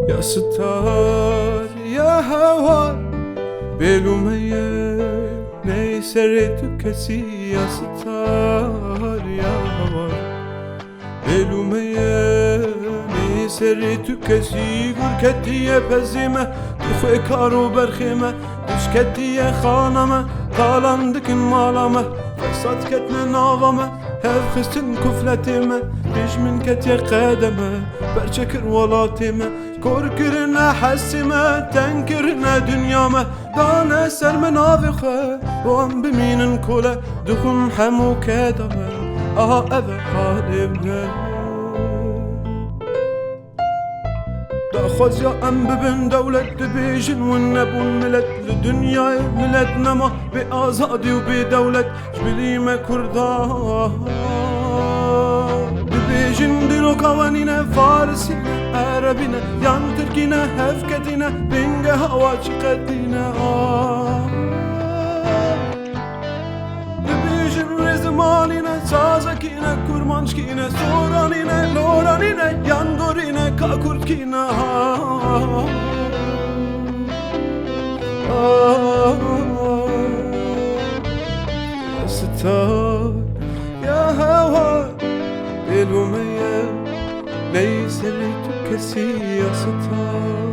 يا ستار يا هوار بلومية نيسرت كسي يا ستار يا هوار بلومية نيسرت كسي قركتي بزيمة تخوي كارو برخيمة دشكتي خانمة قالندك مالمة فساد كتنا ناغمة هف خستن كفلتيمة بيش من كتي قدمة برشكر ولاتيمة كوركرنا حسمة تنكرنا دنيامة دانا سر منافخة وام بمين كولا دخن حمو كدمة أذا قادمنا دا خوز يا أم ببن دولة بيجن والنبون ملت لدنيا ملتنا ما بآزادي وبدولة جبليمة كردان بيجن دلو قوانينا فارسينا عربينا yan Türk'ine hevketine binge hava çıkartine Dibijin rezmaline sazakine kurmançkine soranine loranine yangorine kakurtkine Ya sitar ya hava بلومية ليس لتكسي يا ستار